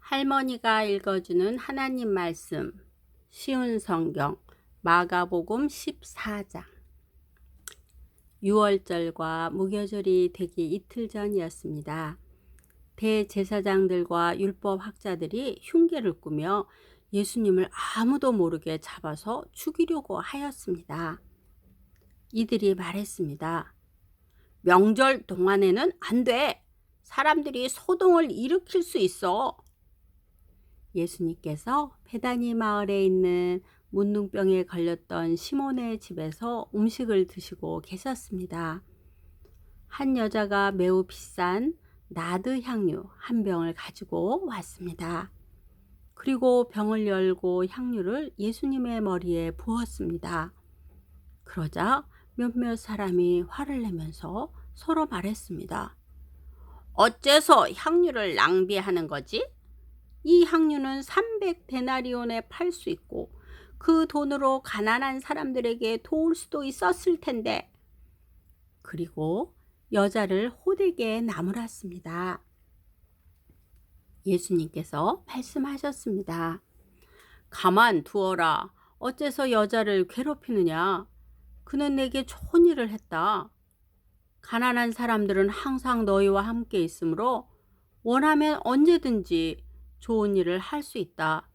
할머니가 읽어주는 하나님 말씀, 쉬운 성경, 마가복음 14장. 6월절과 무교절이 되기 이틀 전이었습니다. 대제사장들과 율법학자들이 흉계를 꾸며 예수님을 아무도 모르게 잡아서 죽이려고 하였습니다. 이들이 말했습니다. 명절 동안에는 안 돼. 사람들이 소동을 일으킬 수 있어. 예수님께서 베다니 마을에 있는 문둥병에 걸렸던 시몬의 집에서 음식을 드시고 계셨습니다. 한 여자가 매우 비싼 나드 향유 한 병을 가지고 왔습니다. 그리고 병을 열고 향유를 예수님의 머리에 부었습니다. 그러자 몇몇 사람이 화를 내면서 서로 말했습니다. 어째서 향유를 낭비하는 거지? 이 향유는 300데나리온에 팔 수 있고 그 돈으로 가난한 사람들에게 도울 수도 있었을 텐데. 그리고 여자를 호되게 나무랐습니다. 예수님께서 말씀하셨습니다. 가만 두어라. 어째서 여자를 괴롭히느냐? 그는 내게 좋은 일을 했다. 가난한 사람들은 항상 너희와 함께 있으므로 원하면 언제든지 좋은 일을 할 수 있다.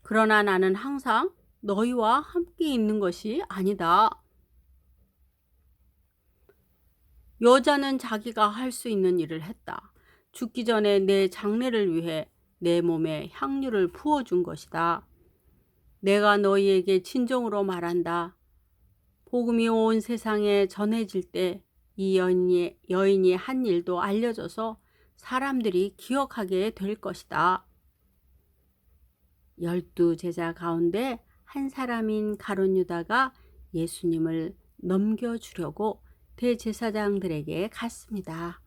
그러나 나는 항상 너희와 함께 있는 것이 아니다. 여자는 자기가 할 수 있는 일을 했다. 죽기 전에 내 장례를 위해 내 몸에 향유를 부어준 것이다. 내가 너희에게 진정으로 말한다. 복음이 온 세상에 전해질 때 이 여인이 한 일도 알려져서 사람들이 기억하게 될 것이다. 12 제자 가운데 한 사람인 가룟 유다가 예수님을 넘겨주려고 대제사장들에게 갔습니다.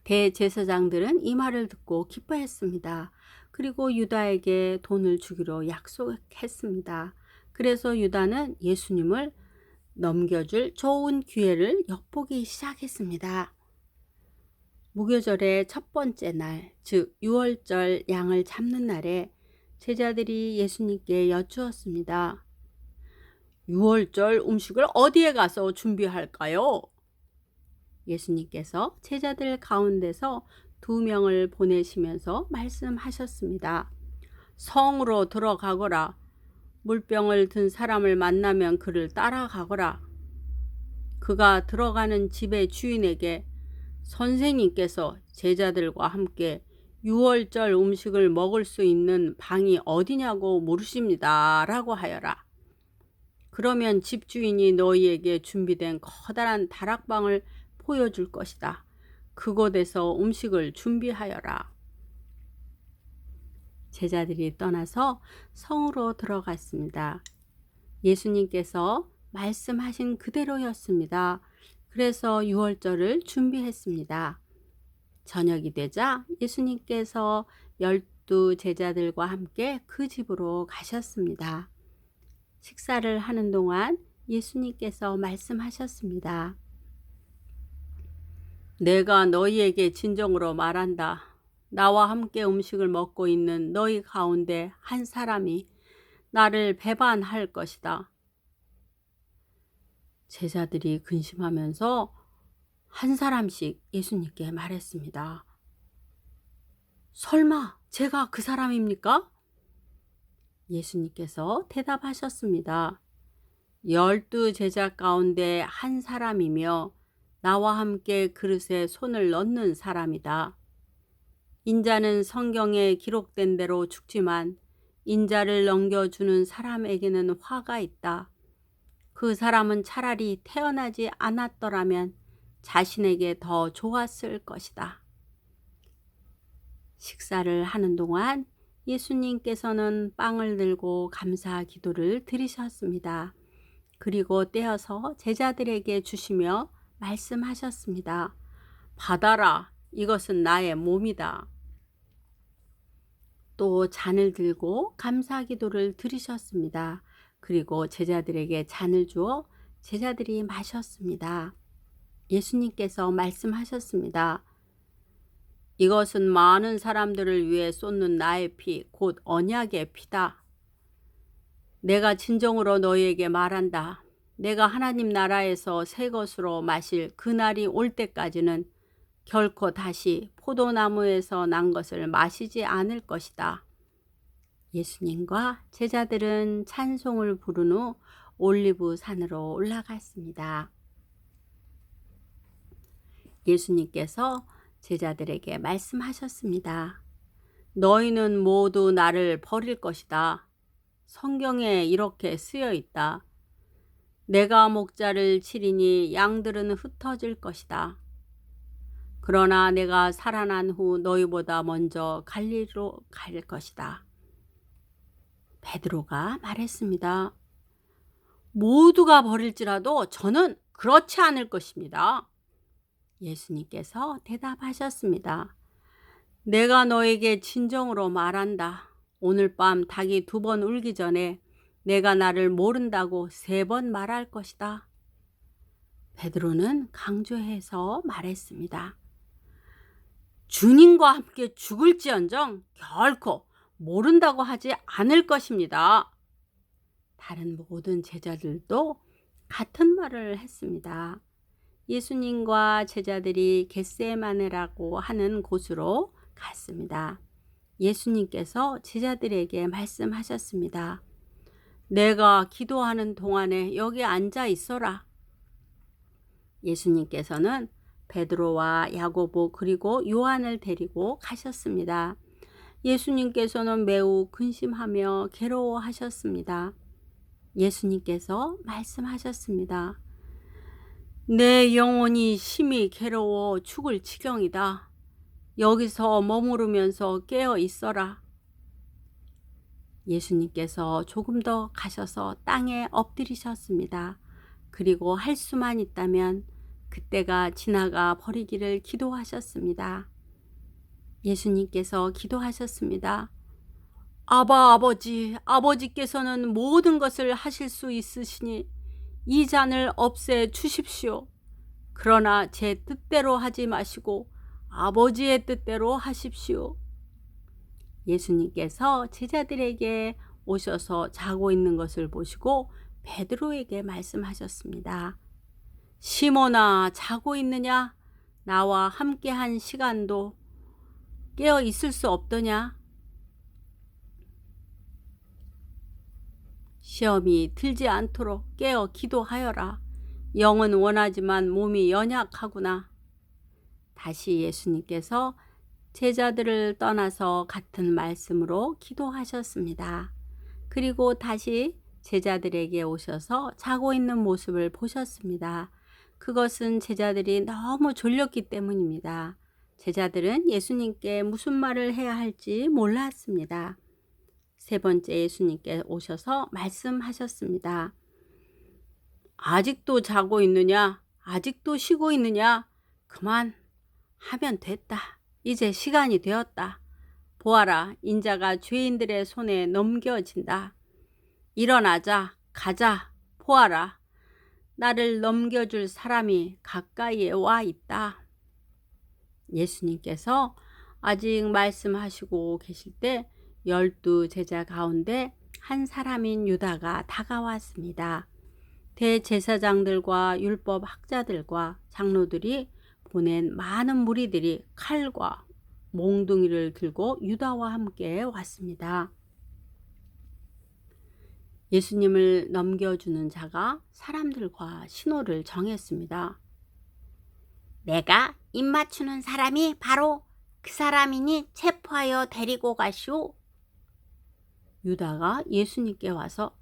대제사장들은 이 말을 듣고 기뻐했습니다. 그리고 유다에게 돈을 주기로 약속했습니다. 그래서 유다는 예수님을 넘겨줄 좋은 기회를 엿보기 시작했습니다. 무교절의 첫 번째 날, 즉 6월절 양을 잡는 날에 제자들이 예수님께 여쭈었습니다. 6월절 음식을 어디에 가서 준비할까요? 예수님께서 제자들 가운데서 2명을 보내시면서 말씀하셨습니다. 성으로 들어가거라. 물병을 든 사람을 만나면 그를 따라가거라. 그가 들어가는 집의 주인에게 선생님께서 제자들과 함께 6월절 음식을 먹을 수 있는 방이 어디냐고 물으십니다. 라고 하여라. 그러면 집주인이 너희에게 준비된 커다란 다락방을 보여줄 것이다. 그곳에서 음식을 준비하여라. 제자들이 떠나서 성으로 들어갔습니다. 예수님께서 말씀하신 그대로였습니다. 그래서 6월절을 준비했습니다. 저녁이 되자 예수님께서 12 제자들과 함께 그 집으로 가셨습니다. 식사를 하는 동안 예수님께서 말씀하셨습니다. 내가 너희에게 진정으로 말한다. 나와 함께 음식을 먹고 있는 너희 가운데 한 사람이 나를 배반할 것이다. 제자들이 근심하면서 한 사람씩 예수님께 말했습니다. 설마 제가 그 사람입니까? 예수님께서 대답하셨습니다. 12 제자 가운데 한 사람이며 나와 함께 그릇에 손을 넣는 사람이다. 인자는 성경에 기록된 대로 죽지만 인자를 넘겨주는 사람에게는 화가 있다. 그 사람은 차라리 태어나지 않았더라면 자신에게 더 좋았을 것이다. 식사를 하는 동안 예수님께서는 빵을 들고 감사 기도를 드리셨습니다. 그리고 떼어서 제자들에게 주시며 말씀하셨습니다. 받아라. 이것은 나의 몸이다. 또 잔을 들고 감사 기도를 드리셨습니다. 그리고 제자들에게 잔을 주어 제자들이 마셨습니다. 예수님께서 말씀하셨습니다. 이것은 많은 사람들을 위해 쏟는 나의 피, 곧 언약의 피다. 내가 진정으로 너희에게 말한다. 내가 하나님 나라에서 새 것으로 마실 그 날이 올 때까지는 결코 다시 포도나무에서 난 것을 마시지 않을 것이다. 예수님과 제자들은 찬송을 부른 후 올리브 산으로 올라갔습니다. 예수님께서 제자들에게 말씀하셨습니다. 너희는 모두 나를 버릴 것이다. 성경에 이렇게 쓰여 있다. 내가 목자를 치리니 양들은 흩어질 것이다. 그러나 내가 살아난 후 너희보다 먼저 갈릴리로 갈 것이다. 베드로가 말했습니다. 모두가 버릴지라도 저는 그렇지 않을 것입니다. 예수님께서 대답하셨습니다. 내가 너에게 진정으로 말한다. 오늘 밤 닭이 2번 울기 전에 내가 나를 모른다고 3번 말할 것이다. 베드로는 강조해서 말했습니다. 주님과 함께 죽을지언정 결코 모른다고 하지 않을 것입니다. 다른 모든 제자들도 같은 말을 했습니다. 예수님과 제자들이 겟세마네라고 하는 곳으로 갔습니다. 예수님께서 제자들에게 말씀하셨습니다. 내가 기도하는 동안에 여기 앉아 있어라. 예수님께서는 베드로와 야고보 그리고 요한을 데리고 가셨습니다. 예수님께서는 매우 근심하며 괴로워하셨습니다. 예수님께서 말씀하셨습니다. 내 영혼이 심히 괴로워 죽을 지경이다. 여기서 머무르면서 깨어 있어라. 예수님께서 조금 더 가셔서 땅에 엎드리셨습니다. 그리고 할 수만 있다면 그때가 지나가 버리기를 기도하셨습니다. 예수님께서 기도하셨습니다. 아버지, 아버지께서는 모든 것을 하실 수 있으시니 이 잔을 없애 주십시오. 그러나 제 뜻대로 하지 마시고 아버지의 뜻대로 하십시오. 예수님께서 제자들에게 오셔서 자고 있는 것을 보시고 베드로에게 말씀하셨습니다. 시몬아, 자고 있느냐? 나와 함께한 시간도 깨어 있을 수 없더냐? 시험이 들지 않도록 깨어 기도하여라. 영은 원하지만 몸이 연약하구나. 다시 예수님께서 제자들을 떠나서 같은 말씀으로 기도하셨습니다. 그리고 다시 제자들에게 오셔서 자고 있는 모습을 보셨습니다. 그것은 제자들이 너무 졸렸기 때문입니다. 제자들은 예수님께 무슨 말을 해야 할지 몰랐습니다. 3번째 예수님께 오셔서 말씀하셨습니다. 아직도 자고 있느냐? 아직도 쉬고 있느냐? 그만 하면 됐다. 이제 시간이 되었다. 보아라, 인자가 죄인들의 손에 넘겨진다. 일어나자, 가자, 보아라. 나를 넘겨줄 사람이 가까이에 와 있다. 예수님께서 아직 말씀하시고 계실 때 12 제자 가운데 한 사람인 유다가 다가왔습니다. 대제사장들과 율법 학자들과 장로들이 보낸 많은 무리들이 칼과 몽둥이를 들고 유다와 함께 왔습니다. 예수님을 넘겨주는 자가 사람들과 신호를 정했습니다. 내가 입맞추는 사람이 바로 그 사람이니 체포하여 데리고 가시오. 유다가 예수님께 와서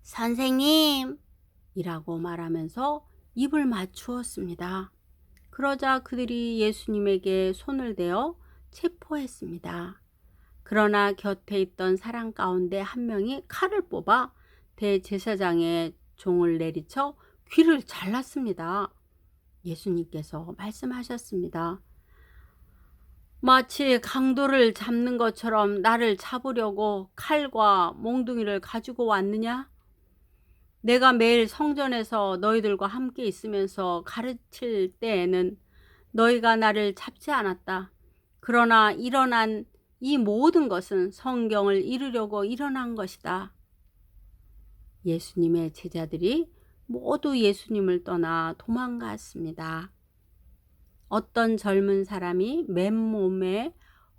선생님 이라고 말하면서 입을 맞추었습니다. 그러자 그들이 예수님에게 손을 대어 체포했습니다. 그러나 곁에 있던 사람 가운데 한 명이 칼을 뽑아 대제사장의 종을 내리쳐 귀를 잘랐습니다. 예수님께서 말씀하셨습니다. 마치 강도를 잡는 것처럼 나를 잡으려고 칼과 몽둥이를 가지고 왔느냐? 내가 매일 성전에서 너희들과 함께 있으면서 가르칠 때에는 너희가 나를 잡지 않았다. 그러나 일어난 이 모든 것은 성경을 이루려고 일어난 것이다. 예수님의 제자들이 모두 예수님을 떠나 도망갔습니다. 어떤 젊은 사람이 맨몸에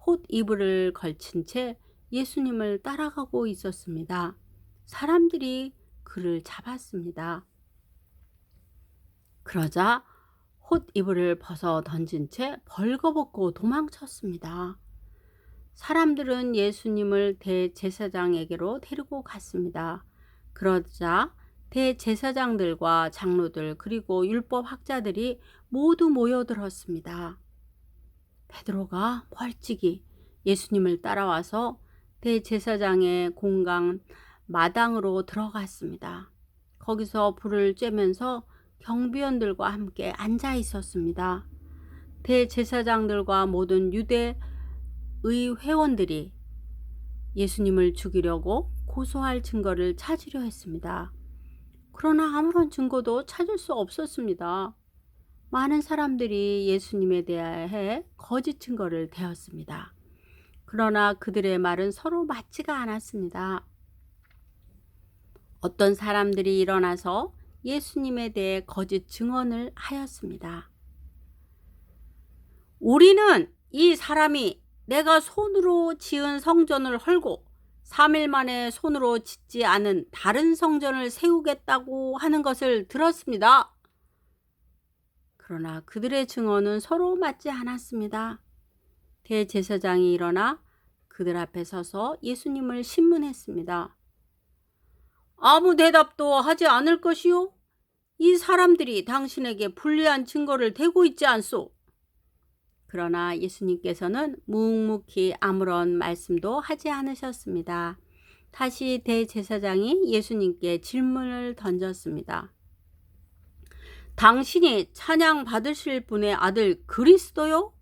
홑 이불을 걸친 채 예수님을 따라가고 있었습니다. 사람들이 그를 잡았습니다. 그러자 홑 이불을 벗어 던진 채 벌거벗고 도망쳤습니다. 사람들은 예수님을 대제사장에게로 데리고 갔습니다. 그러자 대제사장들과 장로들 그리고 율법학자들이 모두 모여들었습니다. 베드로가 멀찍이 예수님을 따라와서 대제사장의 공간 마당으로 들어갔습니다. 거기서 불을 쬐면서 경비원들과 함께 앉아 있었습니다. 대제사장들과 모든 유대의 회원들이 예수님을 죽이려고 고소할 증거를 찾으려 했습니다. 그러나 아무런 증거도 찾을 수 없었습니다. 많은 사람들이 예수님에 대해 거짓 증거를 대었습니다. 그러나 그들의 말은 서로 맞지가 않았습니다. 어떤 사람들이 일어나서 예수님에 대해 거짓 증언을 하였습니다. 우리는 이 사람이 내가 손으로 지은 성전을 헐고 3일 만에 손으로 짓지 않은 다른 성전을 세우겠다고 하는 것을 들었습니다. 그러나 그들의 증언은 서로 맞지 않았습니다. 대제사장이 일어나 그들 앞에 서서 예수님을 신문했습니다. 아무 대답도 하지 않을 것이요? 이 사람들이 당신에게 불리한 증거를 대고 있지 않소? 그러나 예수님께서는 묵묵히 아무런 말씀도 하지 않으셨습니다. 다시 대제사장이 예수님께 질문을 던졌습니다. 당신이 찬양 받으실 분의 아들 그리스도요?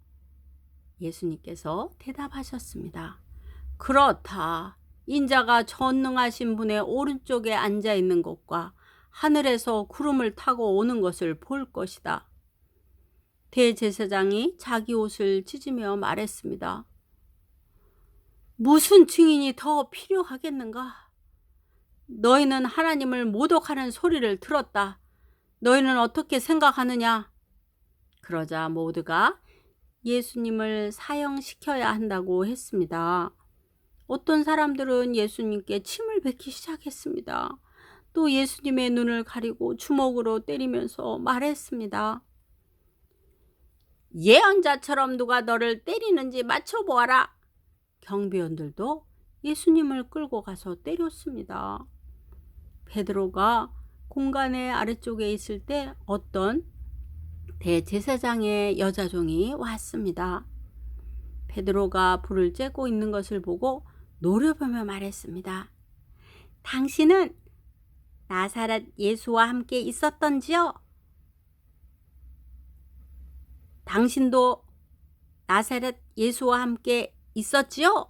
예수님께서 대답하셨습니다. 그렇다. 인자가 전능하신 분의 오른쪽에 앉아 있는 것과 하늘에서 구름을 타고 오는 것을 볼 것이다. 대제사장이 자기 옷을 찢으며 말했습니다. 무슨 증인이 더 필요하겠는가? 너희는 하나님을 모독하는 소리를 들었다. 너희는 어떻게 생각하느냐? 그러자 모두가 예수님을 사형시켜야 한다고 했습니다. 어떤 사람들은 예수님께 침을 뱉기 시작했습니다. 또 예수님의 눈을 가리고 주먹으로 때리면서 말했습니다. 예언자처럼 누가 너를 때리는지 맞춰보아라. 경비원들도 예수님을 끌고 가서 때렸습니다. 베드로가 공간의 아래쪽에 있을 때 어떤 대제사장의 여자종이 왔습니다. 베드로가 불을 쬐고 있는 것을 보고 노려보며 말했습니다. 당신은 나사렛 예수와 함께 있었던지요? 당신도 나사렛 예수와 함께 있었지요?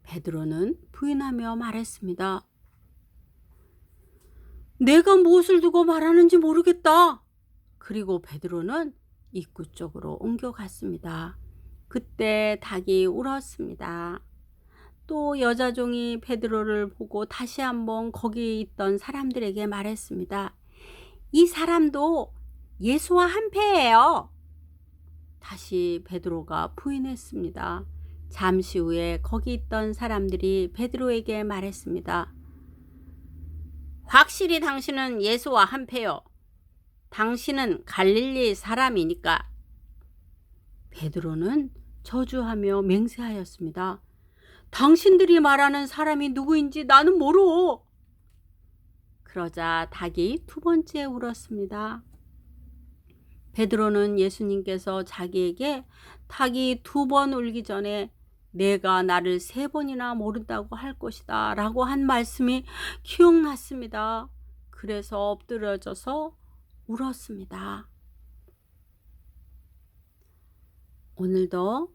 베드로는 부인하며 말했습니다. 내가 무엇을 두고 말하는지 모르겠다. 그리고 베드로는 입구 쪽으로 옮겨갔습니다. 그때 닭이 울었습니다. 또 여자종이 베드로를 보고 다시 한번 거기 있던 사람들에게 말했습니다. 이 사람도 예수와 한패예요. 다시 베드로가 부인했습니다. 잠시 후에 거기 있던 사람들이 베드로에게 말했습니다. 확실히 당신은 예수와 한패요. 당신은 갈릴리 사람이니까. 베드로는 저주하며 맹세하였습니다. 당신들이 말하는 사람이 누구인지 나는 모르오. 그러자 닭이 두 번째 울었습니다. 베드로는 예수님께서 자기에게 닭이 두 번 울기 전에 내가 나를 3번이나 모른다고 할 것이다 라고 한 말씀이 기억났습니다. 그래서 엎드려져서 울었습니다. 오늘도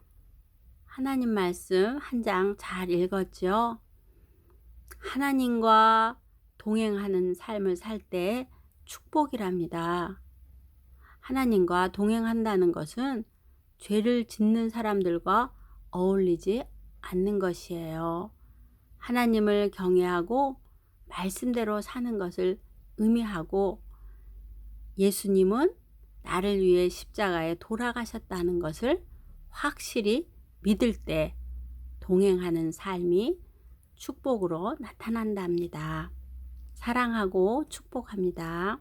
하나님 말씀 한 장 잘 읽었죠? 하나님과 동행하는 삶을 살 때 축복이랍니다. 하나님과 동행한다는 것은 죄를 짓는 사람들과 어울리지 않는 것이에요. 하나님을 경외하고 말씀대로 사는 것을 의미하고 예수님은 나를 위해 십자가에 돌아가셨다는 것을 확실히 믿을 때 동행하는 삶이 축복으로 나타난답니다. 사랑하고 축복합니다.